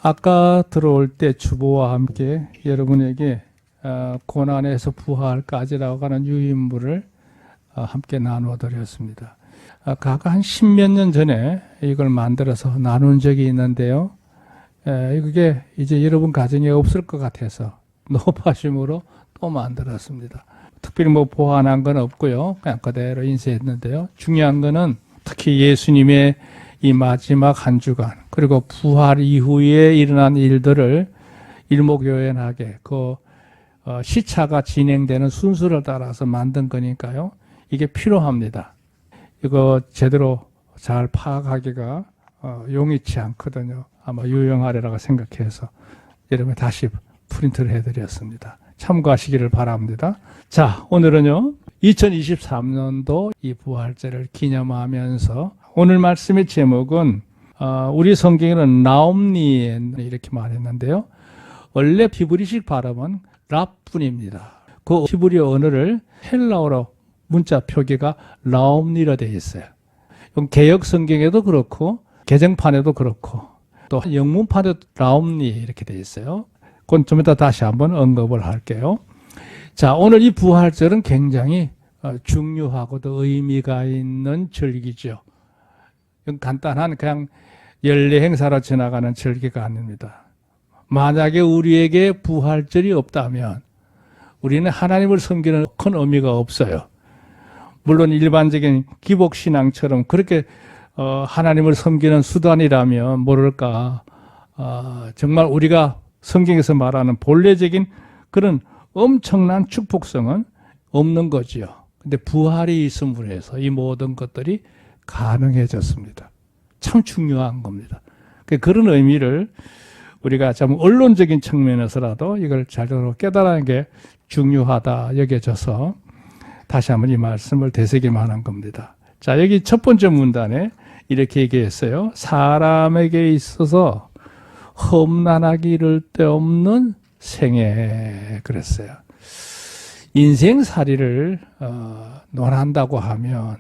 아까 들어올 때 주보와 함께 여러분에게 고난에서 부활까지라고 하는 유인물을 함께 나누어 드렸습니다. 각 한 10몇 년 전에 이걸 만들어서 나눈 적이 있는데요. 이게 이제 여러분 가정에 없을 것 같아서 노파심으로 또 만들었습니다. 특별히 뭐 보완한 건 없고요. 그냥 그대로 인쇄했는데요. 중요한 거는 특히 예수님의 이 마지막 한 주간 그리고 부활 이후에 일어난 일들을 일목요연하게 그 시차가 진행되는 순서를 따라서 만든 거니까요. 이게 필요합니다. 이거 제대로 잘 파악하기가 용이치 않거든요. 아마 유용하리라고 생각해서 여러분 다시 프린트를 해드렸습니다. 참고하시기를 바랍니다. 자, 오늘은요 2023년도 이 부활절을 기념하면서 오늘 말씀의 제목은 우리 성경에는 나옴니 이렇게 말했는데요. 원래 히브리식 발음은 랍뿐입니다. 그 히브리 언어를 헬라어로 문자 표기가 나옴니로 되어 있어요. 개역 성경에도 그렇고 개정판에도 그렇고 또 영문판에도 나옴니 이렇게 되어 있어요. 그건 좀 이따 다시 한번 언급을 할게요. 자, 오늘 이 부활절은 굉장히 중요하고도 의미가 있는 절기죠. 간단한 그냥 연례 행사로 지나가는 절기가 아닙니다. 만약에 우리에게 부활절이 없다면 우리는 하나님을 섬기는 큰 의미가 없어요. 물론 일반적인 기복신앙처럼 그렇게 하나님을 섬기는 수단이라면 모를까 정말 우리가 성경에서 말하는 본래적인 그런 엄청난 축복성은 없는 거지요. 근데 부활이 있음으로 해서 이 모든 것들이 가능해졌습니다. 참 중요한 겁니다. 그런 의미를 우리가 좀 언론적인 측면에서라도 이걸 제대로 깨달는 게 중요하다 여겨져서 다시 한번 이 말씀을 되새김하는 겁니다. 자, 여기 첫 번째 문단에 이렇게 얘기했어요. 사람에게 있어서 험난하기 이를 데 없는 생애 그랬어요. 인생살이를 논한다고 하면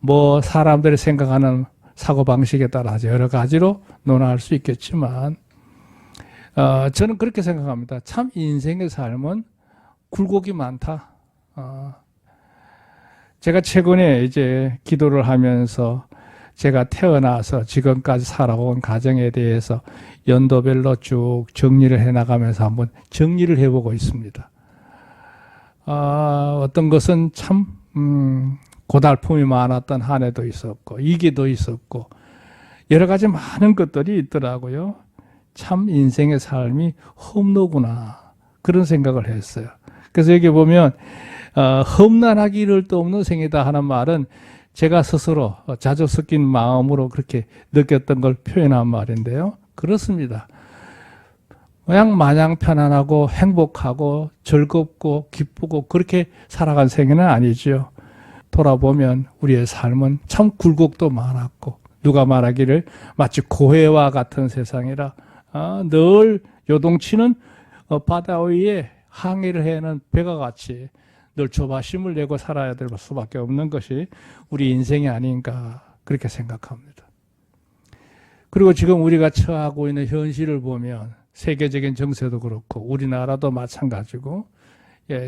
뭐 사람들이 생각하는 사고방식에 따라 여러 가지로 논할 수 있겠지만 저는 그렇게 생각합니다. 참 인생의 삶은 굴곡이 많다. 제가 최근에 이제 기도를 하면서 제가 태어나서 지금까지 살아온 가정에 대해서 연도별로 쭉 정리를 해나가면서 한번 정리를 해보고 있습니다. 어떤 것은 참 고달픔이 많았던 한 해도 있었고 위기도 있었고 여러 가지 많은 것들이 있더라고요. 참 인생의 삶이 험로구나 그런 생각을 했어요. 그래서 여기 보면 험난하기 이를 데 없는 생이다 하는 말은 제가 스스로 자주 섞인 마음으로 그렇게 느꼈던 걸 표현한 말인데요. 그렇습니다. 그냥 마냥 편안하고 행복하고 즐겁고 기쁘고 그렇게 살아간 생애는 아니죠. 돌아보면 우리의 삶은 참 굴곡도 많았고 누가 말하기를 마치 고해와 같은 세상이라 늘 요동치는 바다 위에 항해를 해는 배가 같이 늘 조바심을 내고 살아야 될 수밖에 없는 것이 우리 인생이 아닌가 그렇게 생각합니다. 그리고 지금 우리가 처하고 있는 현실을 보면 세계적인 정세도 그렇고 우리나라도 마찬가지고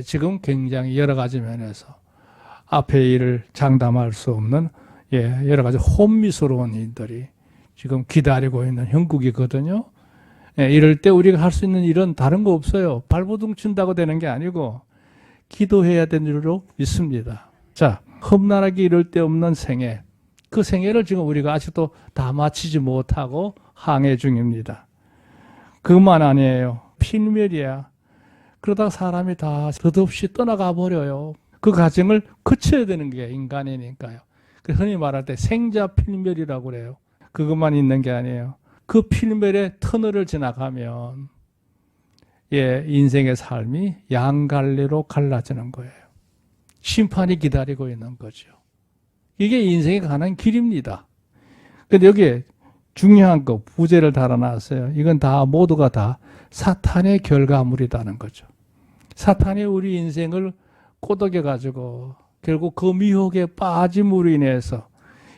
지금 굉장히 여러 가지 면에서 앞의 일을 장담할 수 없는 여러 가지 혼미스러운 일들이 지금 기다리고 있는 형국이거든요. 이럴 때 우리가 할 수 있는 일은 다른 거 없어요. 발버둥 친다고 되는 게 아니고 기도해야 되는 일로 있습니다. 자, 험난하게 이럴 데 없는 생애. 그 생애를 지금 우리가 아직도 다 마치지 못하고 항해 중입니다. 그것만 아니에요. 필멸이야. 그러다가 사람이 다 덧없이 떠나가 버려요. 그 과정을 거쳐야 되는 게 인간이니까요. 그래서 흔히 말할 때 생자 필멸이라고 그래요. 그것만 있는 게 아니에요. 그 필멸의 터널을 지나가면 인생의 삶이 양갈래로 갈라지는 거예요. 심판이 기다리고 있는 거죠. 이게 인생에 가는 길입니다. 근데 여기에 중요한 거 부제를 달아놨어요. 이건 다 모두가 다 사탄의 결과물이라는 거죠. 사탄이 우리 인생을 꼬드겨가지고 결국 그 미혹에 빠짐으로 인해서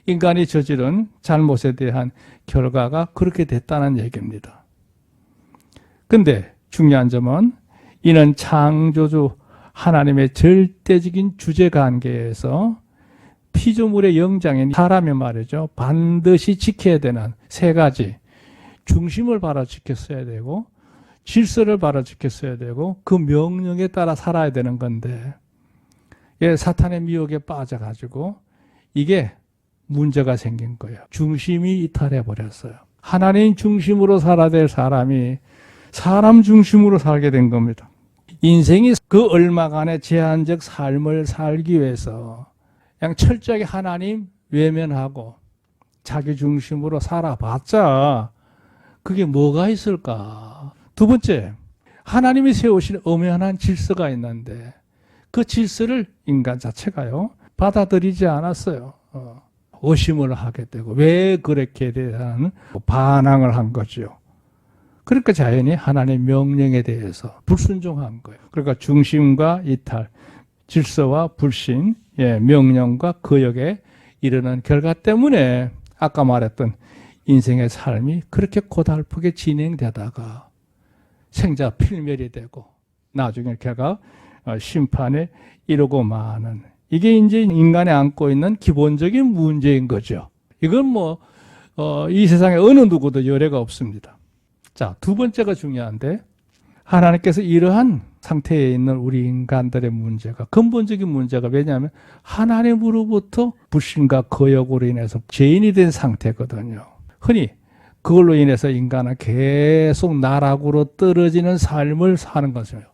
인간이 저지른 잘못에 대한 결과가 그렇게 됐다는 얘기입니다. 근데 중요한 점은 이는 창조주 하나님의 절대적인 주제관계에서 피조물의 영장인 사람이 말이죠. 반드시 지켜야 되는 세 가지. 중심을 바로 지켰어야 되고 질서를 바로 지켰어야 되고 그 명령에 따라 살아야 되는 건데 사탄의 미혹에 빠져가지고 이게 문제가 생긴 거예요. 중심이 이탈해 버렸어요. 하나님 중심으로 살아야 될 사람이 사람 중심으로 살게 된 겁니다. 인생이 그 얼마간의 제한적 삶을 살기 위해서 그냥 철저하게 하나님 외면하고 자기 중심으로 살아봤자 그게 뭐가 있을까? 두 번째, 하나님이 세우신 엄연한 질서가 있는데 그 질서를 인간 자체가요 받아들이지 않았어요. 의심을 하게 되고 왜 그렇게 대한 반항을 한 거죠. 그러니까 자연히 하나님의 명령에 대해서 불순종한 거예요. 그러니까 중심과 이탈, 질서와 불신, 명령과 거역에 이르는 결과 때문에 아까 말했던 인생의 삶이 그렇게 고달프게 진행되다가 생자 필멸이 되고 나중에 걔가 심판에 이르고 마는 이게 이제 인간이 안고 있는 기본적인 문제인 거죠. 이건 이 세상에 어느 누구도 열애가 없습니다. 자, 두 번째가 중요한데 하나님께서 이러한 상태에 있는 우리 인간들의 문제가 근본적인 문제가 왜냐하면 하나님으로부터 불신과 거역으로 인해서 죄인이 된 상태거든요. 흔히 그걸로 인해서 인간은 계속 나락으로 떨어지는 삶을 사는 것이에요.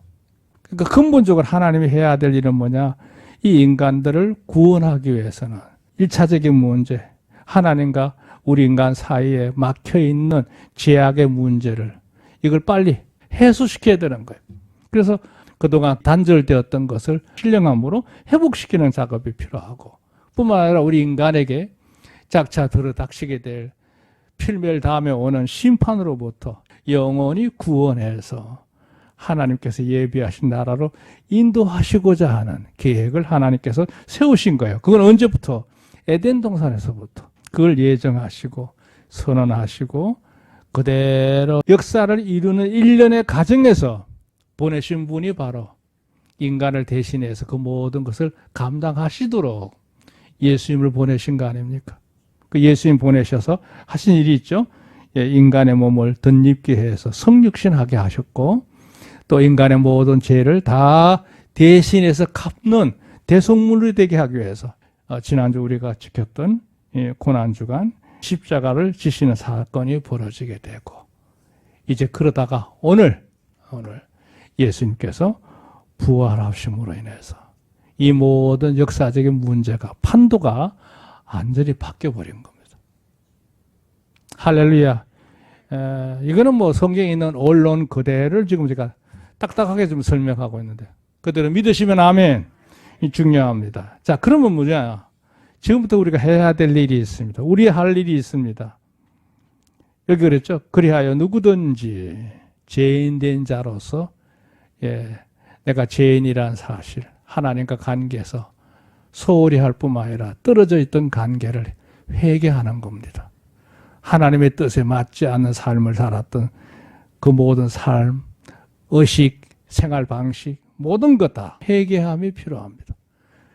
그러니까 근본적으로 하나님이 해야 될 일은 뭐냐? 이 인간들을 구원하기 위해서는 1차적인 문제, 하나님과 우리 인간 사이에 막혀있는 죄악의 문제를 이걸 빨리 해소시켜야 되는 거예요. 그래서 그동안 단절되었던 것을 신령함으로 회복시키는 작업이 필요하고 뿐만 아니라 우리 인간에게 짝차 들어닥치게 될 필멸 다음에 오는 심판으로부터 영원히 구원해서 하나님께서 예비하신 나라로 인도하시고자 하는 계획을 하나님께서 세우신 거예요. 그건 언제부터? 에덴 동산에서부터 그걸 예정하시고 선언하시고 그대로 역사를 이루는 일련의 과정에서 보내신 분이 바로 인간을 대신해서 그 모든 것을 감당하시도록 예수님을 보내신 거 아닙니까? 그 예수님 보내셔서 하신 일이 있죠. 인간의 몸을 덧입게 해서 성육신하게 하셨고 또 인간의 모든 죄를 다 대신해서 갚는 대속물이 되게 하기 위해서 지난주 우리가 지켰던 고난주간 십자가를 지시는 사건이 벌어지게 되고 이제 그러다가 오늘 예수님께서 부활하심으로 인해서 이 모든 역사적인 문제가 판도가 완전히 바뀌어버린 겁니다. 할렐루야. 이거는 성경에 있는 언론 그대를 지금 제가 딱딱하게 좀 설명하고 있는데 그대로 믿으시면 아멘. 이 중요합니다. 자, 그러면 뭐냐? 지금부터 우리가 해야 될 일이 있습니다. 우리 할 일이 있습니다. 여기 그랬죠? 그리하여 누구든지 죄인된 자로서 내가 죄인이란 사실 하나님과 관계에서 소홀히 할 뿐만 아니라 떨어져 있던 관계를 회개하는 겁니다. 하나님의 뜻에 맞지 않는 삶을 살았던 그 모든 삶, 의식, 생활 방식 모든 것 다 회개함이 필요합니다.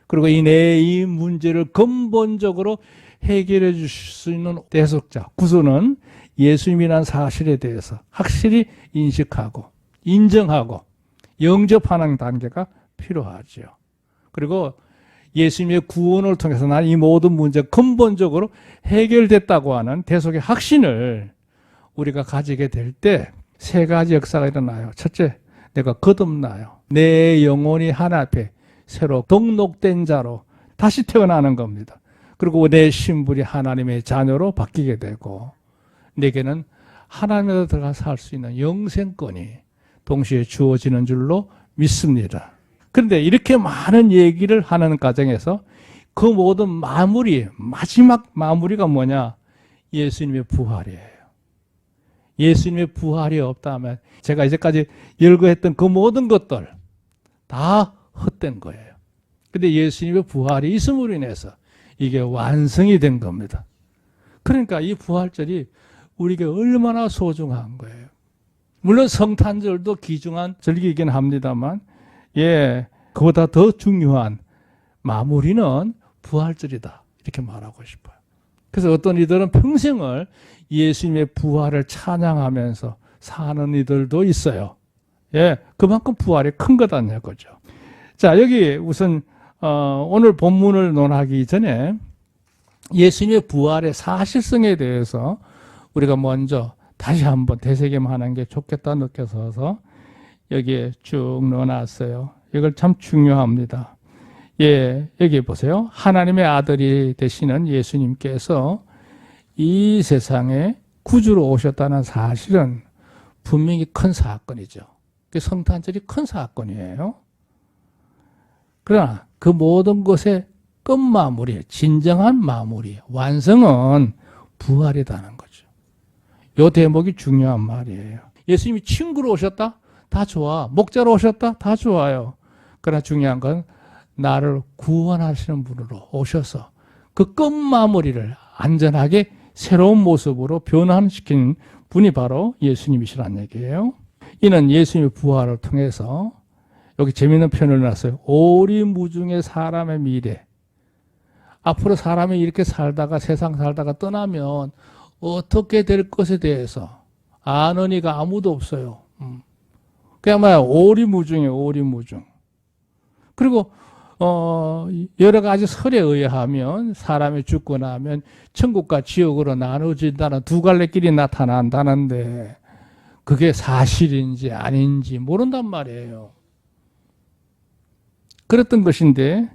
그리고 이 문제를 근본적으로 해결해 주실 수 있는 대속자, 구주는 예수님이라는 사실에 대해서 확실히 인식하고 인정하고 영접하는 단계가 필요하죠. 그리고 예수님의 구원을 통해서 난 이 모든 문제가 근본적으로 해결됐다고 하는 대속의 확신을 우리가 가지게 될 때 세 가지 역사가 일어나요. 첫째, 내가 거듭나요. 내 영혼이 하나님 앞에 새로 등록된 자로 다시 태어나는 겁니다. 그리고 내 신분이 하나님의 자녀로 바뀌게 되고 내게는 하나님에 들어가 살 수 있는 영생권이 동시에 주어지는 줄로 믿습니다. 그런데 이렇게 많은 얘기를 하는 과정에서 그 모든 마지막 마무리가 뭐냐? 예수님의 부활이에요. 예수님의 부활이 없다면 제가 이제까지 열거했던 그 모든 것들 다 헛된 거예요. 근데 예수님의 부활이 있음으로 인해서 이게 완성이 된 겁니다. 그러니까 이 부활절이 우리에게 얼마나 소중한 거예요. 물론 성탄절도 귀중한 절기이긴 합니다만, 예, 그보다 더 중요한 마무리는 부활절이다. 이렇게 말하고 싶어요. 그래서 어떤 이들은 평생을 예수님의 부활을 찬양하면서 사는 이들도 있어요. 예, 그만큼 부활이 큰 거다는 거죠. 자, 여기 우선 오늘 본문을 논하기 전에 예수님의 부활의 사실성에 대해서 우리가 먼저 다시 한번 되새김하는 게 좋겠다 느껴서 여기에 쭉 넣어놨어요. 이걸 참 중요합니다. 예, 여기 보세요. 하나님의 아들이 되시는 예수님께서 이 세상에 구주로 오셨다는 사실은 분명히 큰 사건이죠. 성탄절이 큰 사건이에요. 그러나 그 모든 것의 끝마무리, 진정한 마무리, 완성은 부활이라는 거죠. 이 대목이 중요한 말이에요. 예수님이 친구로 오셨다? 다 좋아. 목자로 오셨다? 다 좋아요. 그러나 중요한 건 나를 구원하시는 분으로 오셔서 그 끝마무리를 안전하게 새로운 모습으로 변환시킨 분이 바로 예수님이시라는 얘기예요. 이는 예수님의 부활을 통해서 여기 재미있는 표현을 놨어요. 오리무중의 사람의 미래. 앞으로 사람이 이렇게 살다가 세상 살다가 떠나면 어떻게 될 것에 대해서 아는 이가 아무도 없어요. 그야말로 오리무중이에요. 오리무중. 그리고 여러 가지 설에 의하면 사람이 죽고 나면 천국과 지옥으로 나눠진다는 두 갈래 길이 나타난다는데 그게 사실인지 아닌지 모른단 말이에요. 그랬던 것인데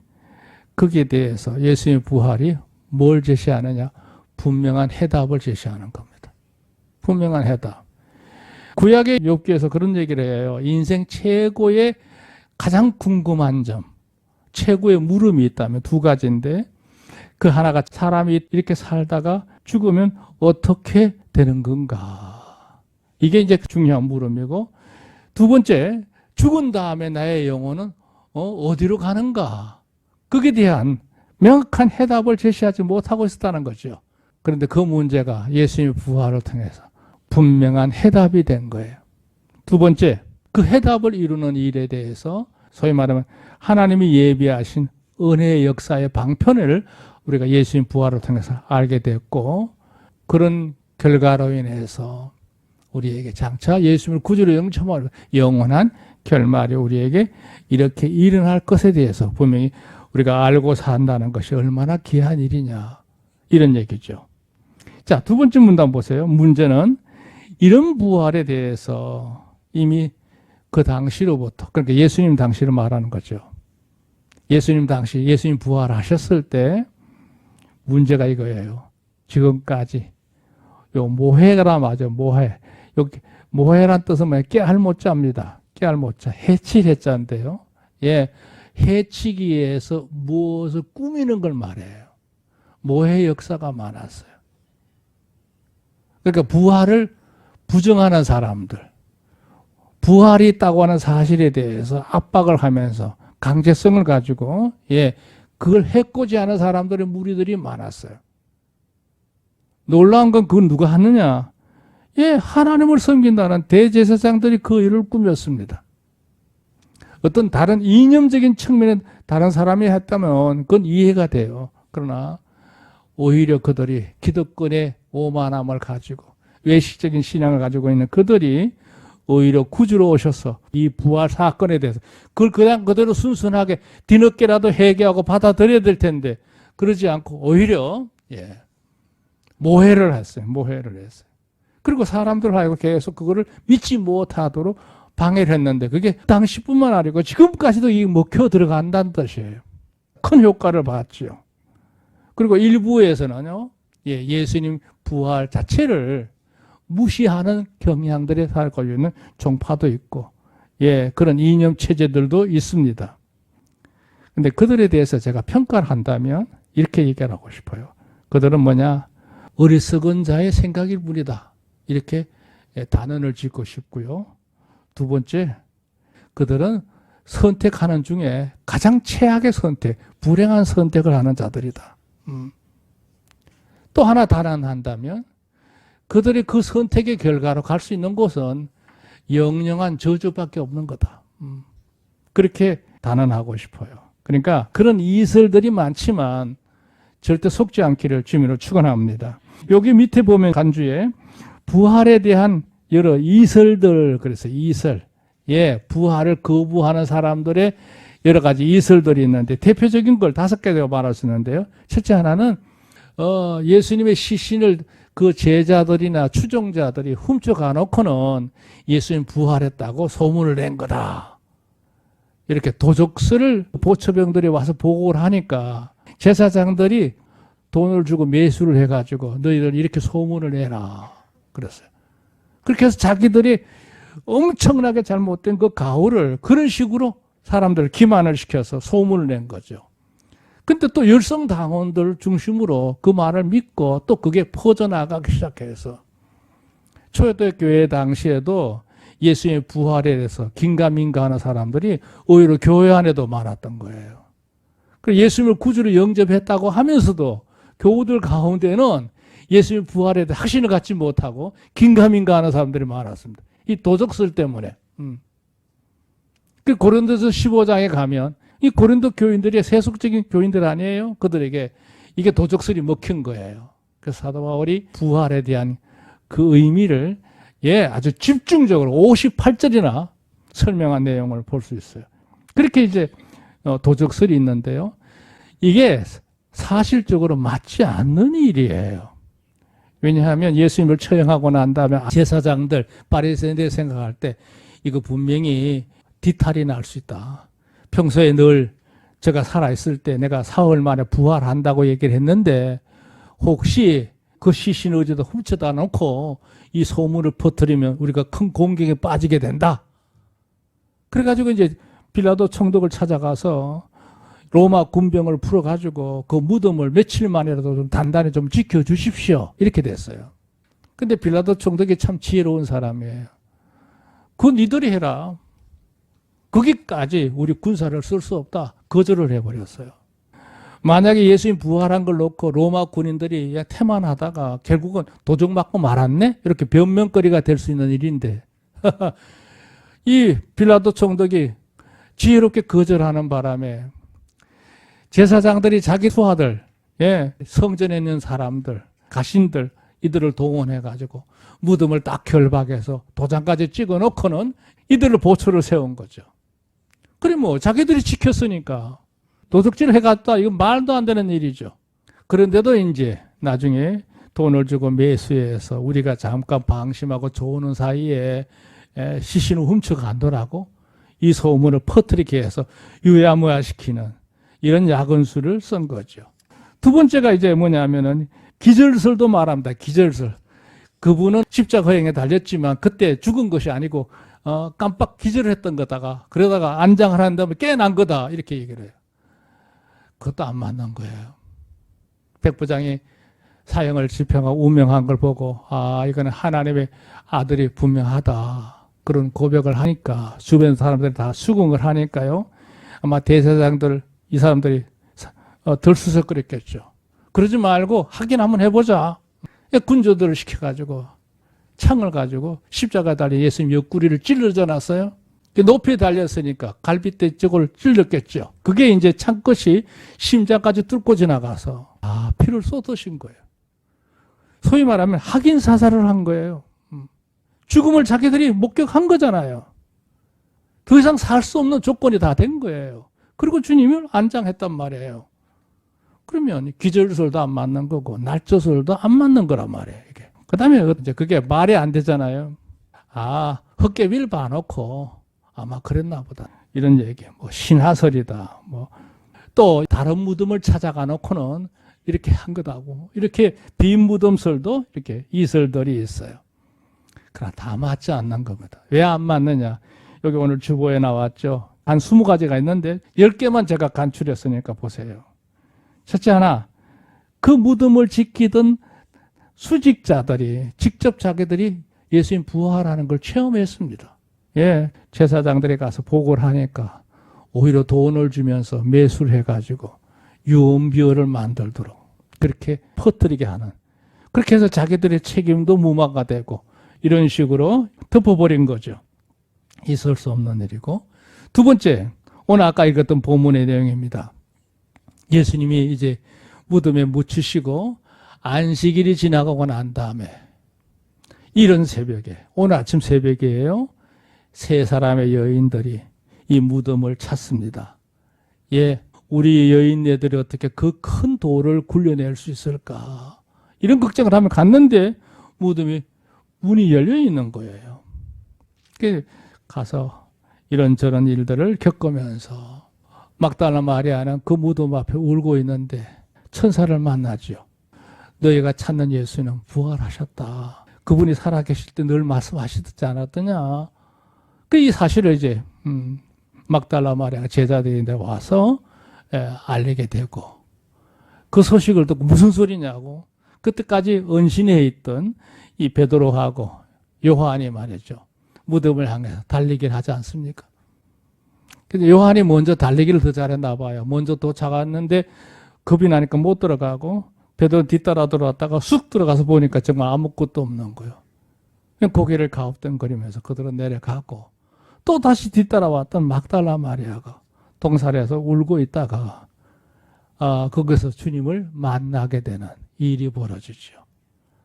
거기에 대해서 예수님의 부활이 뭘 제시하느냐? 분명한 해답을 제시하는 겁니다. 분명한 해답. 구약의 욥기에서 그런 얘기를 해요. 인생 최고의 가장 궁금한 점, 최고의 물음이 있다면 두 가지인데 그 하나가 사람이 이렇게 살다가 죽으면 어떻게 되는 건가? 이게 이제 중요한 물음이고, 두 번째, 죽은 다음에 나의 영혼은 어디로 가는가? 거기에 대한 명확한 해답을 제시하지 못하고 있었다는 거죠. 그런데 그 문제가 예수님의 부활을 통해서 분명한 해답이 된 거예요. 두 번째, 그 해답을 이루는 일에 대해서 소위 말하면 하나님이 예비하신 은혜의 역사의 방편을 우리가 예수님 부활을 통해서 알게 됐고, 그런 결과로 인해서 우리에게 장차 예수님을 구주로 영접할 영원한 결말이 우리에게 이렇게 일어날 것에 대해서 분명히 우리가 알고 산다는 것이 얼마나 귀한 일이냐, 이런 얘기죠. 자, 두 번째 문단 보세요. 문제는 이런 부활에 대해서 이미 그 당시로부터, 그러니까 예수님 당시를 말하는 거죠. 예수님 당시, 예수님 부활하셨을 때 문제가 이거예요. 지금까지 요 모해라 맞아, 모해. 여기 모해란 뜻은 뭐예요? 깨알못자입니다. 깨알못자, 해칠 해자인데요. 예, 해치기 위해서 무엇을 꾸미는 걸 말해요. 모해 역사가 많았어요. 그러니까 부활을 부정하는 사람들, 부활이 있다고 하는 사실에 대해서 압박을 하면서 강제성을 가지고, 예, 그걸 해코지하는 사람들의 무리들이 많았어요. 놀라운 건 그건 누가 하느냐? 예, 하나님을 섬긴다는 대제사장들이 그 일을 꾸몄습니다. 어떤 다른 이념적인 측면에 다른 사람이 했다면 그건 이해가 돼요. 그러나 오히려 그들이 기득권의 오만함을 가지고 외식적인 신앙을 가지고 있는 그들이 오히려 구주로 오셔서 이 부활 사건에 대해서 그걸 그냥 그대로 순순하게 뒤늦게라도 회개하고 받아들여야 될 텐데 그러지 않고 오히려, 예, 모해를 했어요. 모해를 했어요. 그리고 사람들 하고 계속 그거를 믿지 못하도록 방해를 했는데 그게 당시뿐만 아니고 지금까지도 이 먹혀 들어간다는 뜻이에요. 큰 효과를 봤죠. 그리고 일부에서는요, 예, 예수님 부활 자체를 무시하는 경향들에 살고 있는 종파도 있고, 예, 그런 이념 체제들도 있습니다. 근데 그들에 대해서 제가 평가를 한다면 이렇게 얘기하고 싶어요. 그들은 뭐냐? 어리석은 자의 생각일 뿐이다. 이렇게 단언을 짓고 싶고요. 두 번째, 그들은 선택하는 중에 가장 최악의 선택, 불행한 선택을 하는 자들이다. 또 하나 단언한다면 그들이 그 선택의 결과로 갈 수 있는 곳은 영영한 저주밖에 없는 거다. 그렇게 단언하고 싶어요. 그러니까 그런 이설들이 많지만 절대 속지 않기를 주님으로 축원합니다. 여기 밑에 보면 간주에 부활에 대한 여러 이설들, 그래서 이설, 부활을 거부하는 사람들의 여러 가지 이설들이 있는데 대표적인 걸 5개 말할 수 있는데요. 첫째 하나는 예수님의 시신을 그 제자들이나 추종자들이 훔쳐가 놓고는 예수님 부활했다고 소문을 낸 거다. 이렇게 도적설을 보초병들이 와서 보고를 하니까 제사장들이 돈을 주고 매수를 해가지고 너희들 이렇게 소문을 내라 그랬어요. 그렇게 해서 자기들이 엄청나게 잘못된 그 가오를 그런 식으로 사람들을 기만을 시켜서 소문을 낸 거죠. 근데 또 열성당원들 중심으로 그 말을 믿고 또 그게 퍼져나가기 시작해서 초대교회 교회 당시에도 예수님의 부활에 대해서 긴가민가하는 사람들이 오히려 교회 안에도 많았던 거예요. 그래서 예수님을 구주로 영접했다고 하면서도 교우들 가운데는 예수님 부활에 대해 확신을 갖지 못하고 긴가민가하는 사람들이 많았습니다. 이 도적설 때문에. 그 고린도서 15장에 가면 이 고린도 교인들이 세속적인 교인들 아니에요? 그들에게 이게 도적설이 먹힌 거예요. 그래서 사도 바울이 부활에 대한 그 의미를 아주 집중적으로 58절이나 설명한 내용을 볼 수 있어요. 그렇게 이제 도적설이 있는데요. 이게 사실적으로 맞지 않는 일이에요. 왜냐하면 예수님을 처형하고 난 다음에 제사장들, 바리새인들이 생각할 때 이거 분명히 뒤탈이 날 수 있다. 평소에 늘 제가 살아있을 때 내가 사흘 만에 부활한다고 얘기를 했는데 혹시 그 시신 어디다 훔쳐다 놓고 이 소문을 퍼뜨리면 우리가 큰 공경에 빠지게 된다. 그래가지고 이제 빌라도 총독을 찾아가서 로마 군병을 풀어가지고 그 무덤을 며칠 만이라도 좀 단단히 좀 지켜주십시오. 이렇게 됐어요. 근데 빌라도 총독이 참 지혜로운 사람이에요. 그건 니들이 해라. 거기까지 우리 군사를 쓸 수 없다. 거절을 해버렸어요. 만약에 예수님 부활한 걸 놓고 로마 군인들이 태만하다가 결국은 도적 맞고 말았네? 이렇게 변명거리가 될 수 있는 일인데 이 빌라도 총독이 지혜롭게 거절하는 바람에 제사장들이 자기 수하들, 성전에 있는 사람들, 가신들 이들을 동원해가지고 무덤을 딱 결박해서 도장까지 찍어놓고는 이들을 보초를 세운 거죠. 그래 뭐 자기들이 지켰으니까 도둑질 해갔다 이건 말도 안 되는 일이죠. 그런데도 이제 나중에 돈을 주고 매수해서 우리가 잠깐 방심하고 조는 사이에 시신을 훔쳐간더라고 이 소문을 퍼뜨리게 해서 유야무야시키는 이런 야근수를 쓴 거죠. 두 번째가 이제 뭐냐면은 기절설도 말합니다. 기절설. 그분은 십자가 허행에 달렸지만 그때 죽은 것이 아니고 깜빡 기절을 했던 거다가 그러다가 안장을 한 다음에 깨난 거다 이렇게 얘기를 해요. 그것도 안 맞는 거예요. 백부장이 사형을 집행하고 운명한 걸 보고 이거는 하나님의 아들이 분명하다 그런 고백을 하니까 주변 사람들이 다 수긍을 하니까요. 아마 대제사장들 이 사람들이 덜수석거렸겠죠. 그러지 말고 확인 한번 해보자. 군조들을 시켜가지고 창을 가지고 십자가 달린 예수님 옆구리를 찔러져 놨어요. 높이 달렸으니까 갈빗대 쪽을 찔렀겠죠. 그게 이제 창끝이 심장까지 뚫고 지나가서 피를 쏟으신 거예요. 소위 말하면 확인 사살을 한 거예요. 죽음을 자기들이 목격한 거잖아요. 더 이상 살 수 없는 조건이 다 된 거예요. 그리고 주님을 안장했단 말이에요. 그러면 기절설도 안 맞는 거고 날조설도 안 맞는 거란 말이에요. 이게. 그다음에 이제 그게 말이 안 되잖아요. 헛개비를 봐놓고 아마 그랬나 보다. 이런 얘기. 뭐 신화설이다. 뭐 또 다른 무덤을 찾아가 놓고는 이렇게 한 거다고. 이렇게 빈 무덤설도 이렇게 이설들이 있어요. 그러나 다 맞지 않는 겁니다. 왜 안 맞느냐? 여기 오늘 주보에 나왔죠. 한 20가지가 있는데 10개만 제가 간추렸으니까 보세요. 첫째 하나, 그 무덤을 지키던 수직자들이 직접 자기들이 예수님 부활하는 걸 체험했습니다. 제사장들이 가서 보고를 하니까 오히려 돈을 주면서 매수를 해가지고 유언비어를 만들도록 그렇게 퍼뜨리게 하는, 그렇게 해서 자기들의 책임도 무마가 되고 이런 식으로 덮어버린 거죠. 있을 수 없는 일이고, 두 번째, 오늘 아까 읽었던 본문의 내용입니다. 예수님이 이제 무덤에 묻히시고 안식일이 지나가고 난 다음에 이른 새벽에, 오늘 아침 새벽이에요. 세 사람의 여인들이 이 무덤을 찾습니다. 예, 우리 여인네들이 어떻게 그 큰 돌을 굴려낼 수 있을까? 이런 걱정을 하며 갔는데 무덤이 문이 열려 있는 거예요. 가서 이런저런 일들을 겪으면서 막달라 마리아는 그 무덤 앞에 울고 있는데 천사를 만나죠. 너희가 찾는 예수는 부활하셨다. 그분이 살아계실 때 늘 말씀하시지 않았더냐. 이 사실을 이제 막달라 마리아가 제자들인데 와서 알리게 되고, 그 소식을 듣고 무슨 소리냐고, 그때까지 은신해 있던 이 베드로하고 요한이 말이죠. 무덤을 향해서 달리기를 하지 않습니까? 근데 요한이 먼저 달리기를 더 잘했나 봐요. 먼저 도착했는데 겁이 나니까 못 들어가고 베드로 뒤따라 들어왔다가 쑥 들어가서 보니까 정말 아무것도 없는 거예요. 고개를 가업덩거리면서 그들은 내려가고, 또 다시 뒤따라왔던 막달라 마리아가 동산에서 울고 있다가 거기서 주님을 만나게 되는 일이 벌어지죠.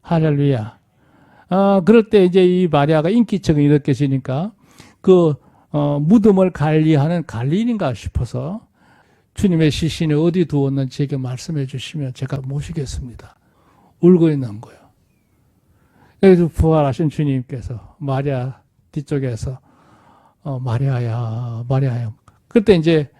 할렐루야. 그럴 때 이제 이 마리아가 인기척이 느껴지니까 무덤을 관리하는 관리인가 싶어서 주님의 시신을 어디 두었는지 제게 말씀해 주시면 제가 모시겠습니다. 울고 있는 거예요. 그래서 부활하신 주님께서 마리아 뒤쪽에서 마리아야, 마리아야. 그때 이제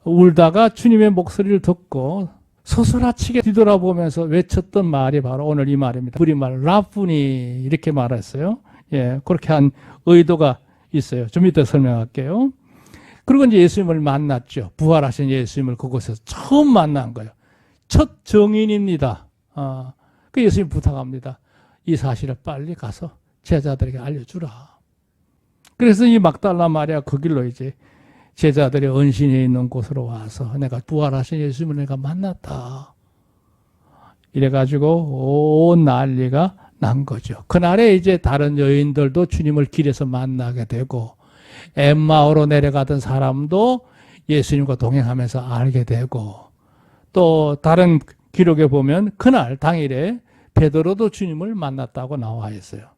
울다가 주님의 목소리를 듣고 서스라치게 뒤돌아보면서 외쳤던 말이 바로 오늘 이 말입니다. 우리말 라푸니 이렇게 말했어요. 예, 그렇게 한 의도가 있어요. 좀 이따 설명할게요. 그리고 이제 예수님을 만났죠. 부활하신 예수님을 그곳에서 처음 만난 거예요. 첫 정인입니다. 그 예수님 부탁합니다. 이 사실을 빨리 가서 제자들에게 알려주라. 그래서 이 막달라 마리아 그 길로 이제 제자들이 은신해 있는 곳으로 와서 내가 부활하신 예수님을 내가 만났다. 이래가지고 온 난리가 난 거죠. 그날에 이제 다른 여인들도 주님을 길에서 만나게 되고, 엠마오로 내려가던 사람도 예수님과 동행하면서 알게 되고, 또 다른 기록에 보면 그날 당일에 베드로도 주님을 만났다고 나와 있어요.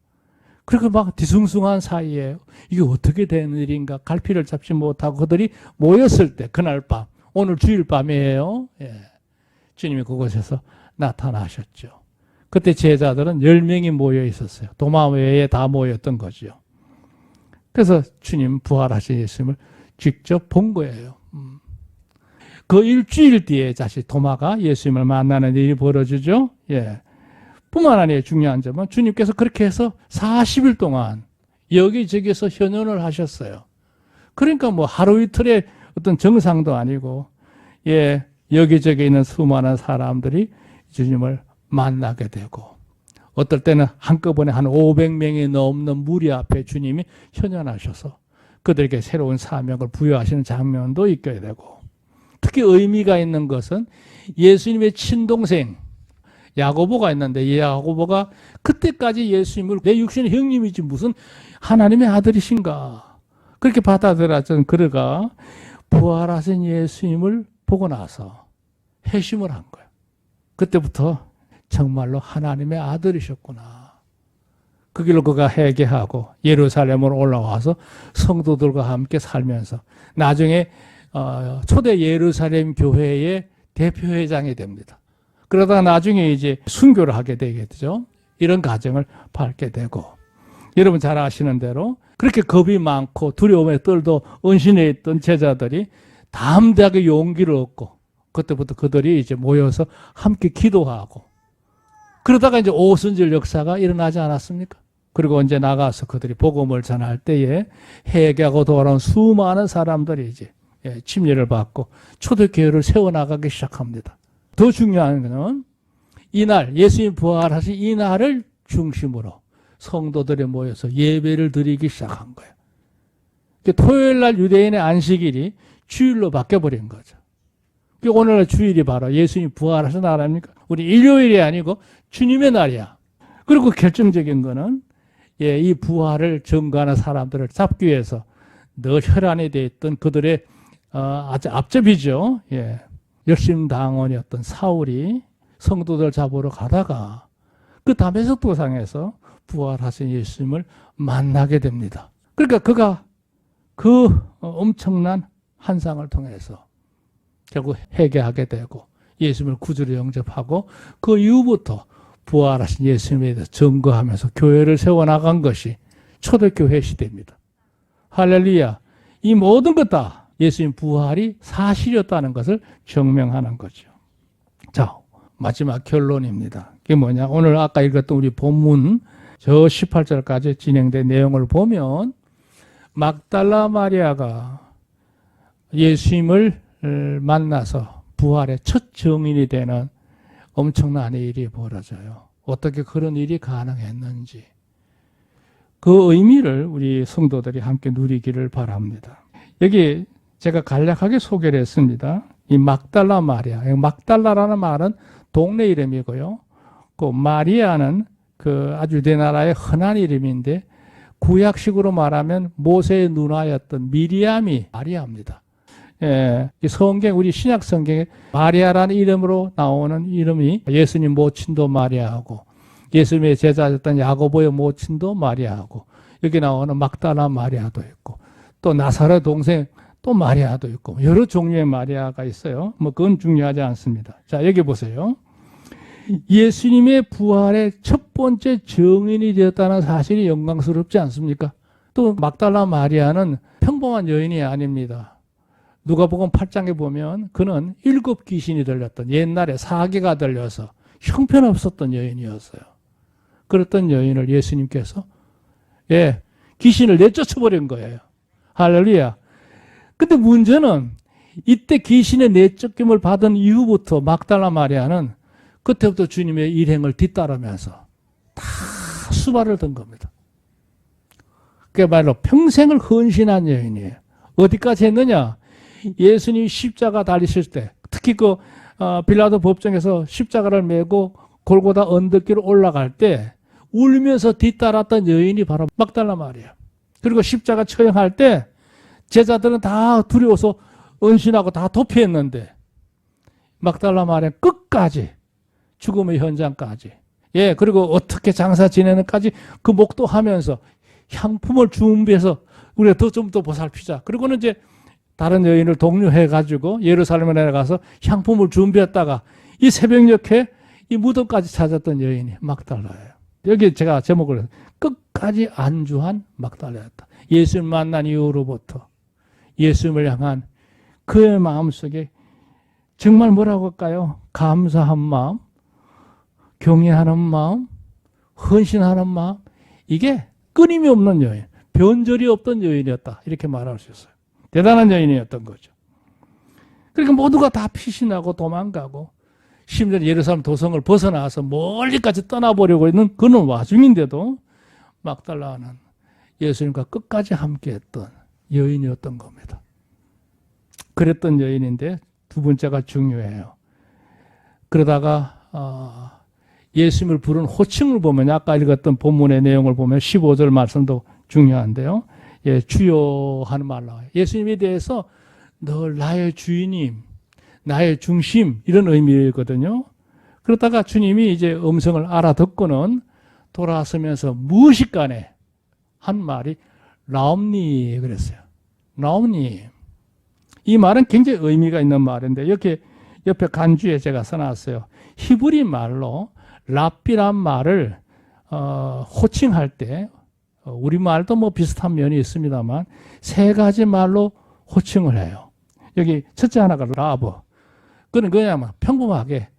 그리고 막 뒤숭숭한 사이에 이게 어떻게 된 일인가 갈피를 잡지 못하고 그들이 모였을 때, 그날 밤, 오늘 주일 밤이에요. 예. 주님이 그곳에서 나타나셨죠. 그때 제자들은 10명이 모여 있었어요. 도마 외에 다 모였던 거죠. 그래서 주님 부활하신 예수님을 직접 본 거예요. 그 일주일 뒤에 다시 도마가 예수님을 만나는 일이 벌어지죠. 예. 뿐만 아니라 중요한 점은 주님께서 그렇게 해서 40일 동안 여기저기서 현현을 하셨어요. 그러니까 뭐 하루 이틀의 어떤 정상도 아니고, 예, 여기저기 있는 수많은 사람들이 주님을 만나게 되고, 어떨 때는 한꺼번에 한 500명이 넘는 무리 앞에 주님이 현현하셔서 그들에게 새로운 사명을 부여하시는 장면도 있게 되고, 특히 의미가 있는 것은 예수님의 친동생 야고보가 있는데, 이 야고보가 그때까지 예수님을 내 육신의 형님이지 무슨 하나님의 아들이신가 그렇게 받아들였던 그가 부활하신 예수님을 보고 나서 회심을 한 거예요. 그때부터 정말로 하나님의 아들이셨구나. 그 길로 그가 회개하고 예루살렘으로 올라와서 성도들과 함께 살면서 나중에 초대 예루살렘 교회의 대표회장이 됩니다. 그러다가 나중에 이제 순교를 하게 되겠죠. 이런 과정을 밟게 되고, 여러분 잘 아시는 대로 그렇게 겁이 많고 두려움에 떨도 은신해 있던 제자들이 담대하게 용기를 얻고, 그때부터 그들이 이제 모여서 함께 기도하고, 그러다가 이제 오순절 역사가 일어나지 않았습니까? 그리고 이제 나가서 그들이 복음을 전할 때에 회개하고 돌아온 수많은 사람들이 이제 침례를 받고 초대교회를 세워나가기 시작합니다. 더 중요한 것은 이날, 예수님 부활하신 이날을 중심으로 성도들이 모여서 예배를 드리기 시작한 거예요. 토요일 날 유대인의 안식일이 주일로 바뀌어버린 거죠. 오늘날 주일이 바로 예수님 부활하신 날 아닙니까? 우리 일요일이 아니고 주님의 날이야. 그리고 결정적인 거는 이 부활을 증거하는 사람들을 잡기 위해서 늘 혈안이 되어 있던 그들의 아주 앞접이죠. 예. 열심당원이었던 사울이 성도들 잡으러 가다가 그 다메섹 도상에서 부활하신 예수님을 만나게 됩니다. 그러니까 그가 그 엄청난 환상을 통해서 결국 회개하게 되고 예수님을 구주로 영접하고 그 이후부터 부활하신 예수님에 대해서 증거하면서 교회를 세워나간 것이 초대교회 시대입니다. 할렐루야. 이 모든 것 다 예수님 부활이 사실이었다는 것을 증명하는 거죠. 자, 마지막 결론입니다. 그게 뭐냐? 오늘 아까 읽었던 우리 본문 저 18절까지 진행된 내용을 보면 막달라 마리아가 예수님을 만나서 부활의 첫 증인이 되는 엄청난 일이 벌어져요. 어떻게 그런 일이 가능했는지 그 의미를 우리 성도들이 함께 누리기를 바랍니다. 여기 제가 간략하게 소개를 했습니다. 이 막달라 마리아, 막달라라는 말은 동네 이름이고요. 그 마리아는 그 아주 유대나라의 흔한 이름인데 구약식으로 말하면 모세의 누나였던 미리암이 마리아입니다. 예, 성경 우리 신약 성경에 마리아라는 이름으로 나오는 이름이 예수님 모친도 마리아하고 예수님의 제자였던 야고보의 모친도 마리아하고 여기 나오는 막달라 마리아도 있고 또 나사렛 동생 또 마리아도 있고 여러 종류의 마리아가 있어요. 뭐 그건 중요하지 않습니다. 자, 여기 보세요. 예수님의 부활의 첫 번째 증인이 되었다는 사실이 영광스럽지 않습니까? 또 막달라 마리아는 평범한 여인이 아닙니다. 누가복음 8장에 보면 그는 7 귀신이 들렸던 옛날에 사기가 들려서 형편없었던 여인이었어요. 그랬던 여인을 예수님께서 귀신을 내쫓아버린 거예요. 할렐루야. 근데 문제는 이때 귀신의 내쫓김을 받은 이후부터 막달라 마리아는 그때부터 주님의 일행을 뒤따르면서 다 수발을 든 겁니다. 그야말로 평생을 헌신한 여인이에요. 어디까지 했느냐? 예수님이 십자가 달리실 때, 특히 그 빌라도 법정에서 십자가를 메고 골고다 언덕길을 올라갈 때 울면서 뒤따랐던 여인이 바로 막달라 마리아. 그리고 십자가 처형할 때 제자들은 다 두려워서 은신하고 다 도피했는데 막달라 마리아 끝까지 죽음의 현장까지 그리고 어떻게 장사 지내는까지 그 목도하면서 향품을 준비해서 우리가 좀 더 보살피자. 그리고는 이제 다른 여인을 독려해가지고 예루살렘에 내려가서 향품을 준비했다가 이 새벽녘에 이 무덤까지 찾았던 여인이 막달라예요. 여기 제가 제목을 끝까지 안주한 막달라였다. 예수님 만난 이후로부터 예수님을 향한 그의 마음속에 정말 뭐라고 할까요? 감사한 마음, 경외하는 마음, 헌신하는 마음, 이게 끊임이 없는 여인, 변절이 없던 여인이었다. 이렇게 말할 수 있어요. 대단한 여인이었던 거죠. 그러니까 모두가 다 피신하고 도망가고 심지어 예루살렘 도성을 벗어나서 멀리까지 떠나보려고 있는 그런 와중인데도 막달라는 예수님과 끝까지 함께했던 여인이었던 겁니다. 그랬던 여인인데 두 번째가 중요해요. 그러다가 예수님을 부른 호칭을 보면 아까 읽었던 본문의 내용을 보면 15절 말씀도 중요한데요. 주여 하는 말 나와요. 예수님에 대해서 늘 나의 주인님, 나의 중심 이런 의미거든요. 그러다가 주님이 이제 음성을 알아듣고는 돌아서면서 무엇이간에 한 말이 라옵니 그랬어요. 라옵니. 이 말은 굉장히 의미가 있는 말인데 이렇게 옆에 간주에 제가 써놨어요. 히브리 말로 랍비란 말을 호칭할 때 우리말도 뭐 비슷한 면이 있습니다만 세 가지 말로 호칭을 해요. 여기 첫째 하나가 라브. 그건 그냥 평범하게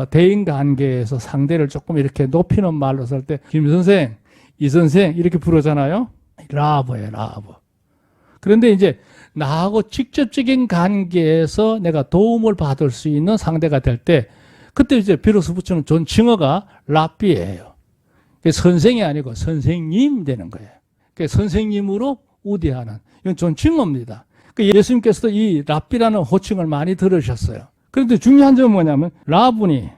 대인관계에서 상대를 조금 이렇게 높이는 말로 쓸 때 김 선생, 이 선생 이렇게 부르잖아요. 라브예요, 라브. 그런데 이제 나하고 직접적인 관계에서 내가 도움을 받을 수 있는 상대가 될 때 그때 이제 비로소 붙이는 존칭어가 랍비예요. 선생이 아니고 선생님 되는 거예요. 선생님으로 우대하는 이건 존칭어입니다. 예수님께서도 이 랍비라는 호칭을 많이 들으셨어요. 그런데 중요한 점은 뭐냐면 라분이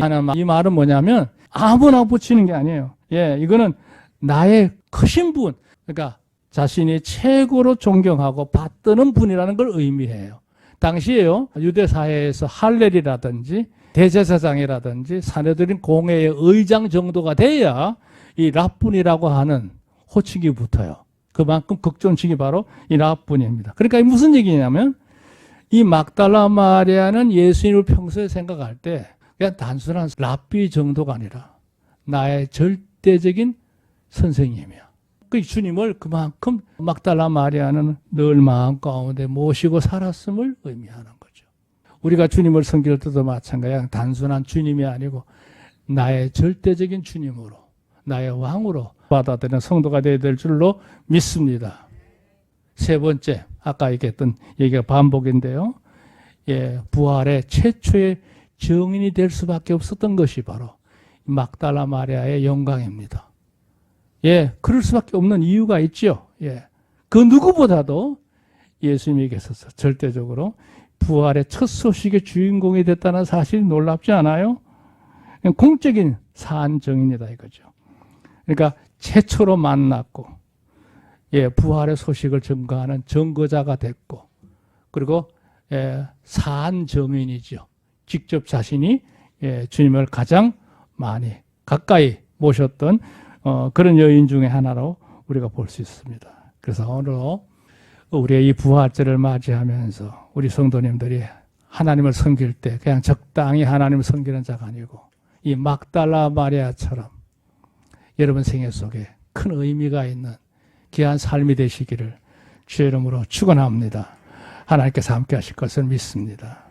하는 이 말은 뭐냐면 아무나 붙이는 게 아니에요. 이거는 나의 크신 분, 그러니까 자신이 최고로 존경하고 받드는 분이라는 걸 의미해요. 당시에요, 유대 사회에서 할렐이라든지 대제사장이라든지 사내들인 공회의 의장 정도가 돼야 이 랍분이라고 하는 호칭이 붙어요. 그만큼 극존칭이 바로 이 랍분입니다. 그러니까 무슨 얘기냐면 이 막달라 마리아는 예수님을 평소에 생각할 때 그냥 단순한 랍비 정도가 아니라 나의 절대적인 선생님이야. 그 주님을 그만큼 막달라 마리아는 늘 마음 가운데 모시고 살았음을 의미하는 거죠. 우리가 주님을 섬길 때도 마찬가지야. 단순한 주님이 아니고 나의 절대적인 주님으로, 나의 왕으로 받아들이는 성도가 되어야 될 줄로 믿습니다. 세 번째, 아까 얘기했던 얘기가 반복인데요. 예, 부활의 최초의 증인이 될 수밖에 없었던 것이 바로 막달라 마리아의 영광입니다. 예, 그럴 수밖에 없는 이유가 있죠. 예, 그 누구보다도 예수님에게 있어서 절대적으로 부활의 첫 소식의 주인공이 됐다는 사실이 놀랍지 않아요? 공적인 산증인이다 이거죠. 그러니까 최초로 만났고, 예, 부활의 소식을 증거하는 증거자가 됐고, 그리고 산증인이죠. 직접 자신이 주님을 가장 많이 가까이 모셨던 그런 여인 중에 하나로 우리가 볼 수 있습니다. 그래서 오늘 우리의 이 부활절을 맞이하면서 우리 성도님들이 하나님을 섬길 때 그냥 적당히 하나님을 섬기는 자가 아니고 이 막달라 마리아처럼 여러분 생애 속에 큰 의미가 있는 귀한 삶이 되시기를 주의 이름으로 축원합니다. 하나님께서 함께 하실 것을 믿습니다.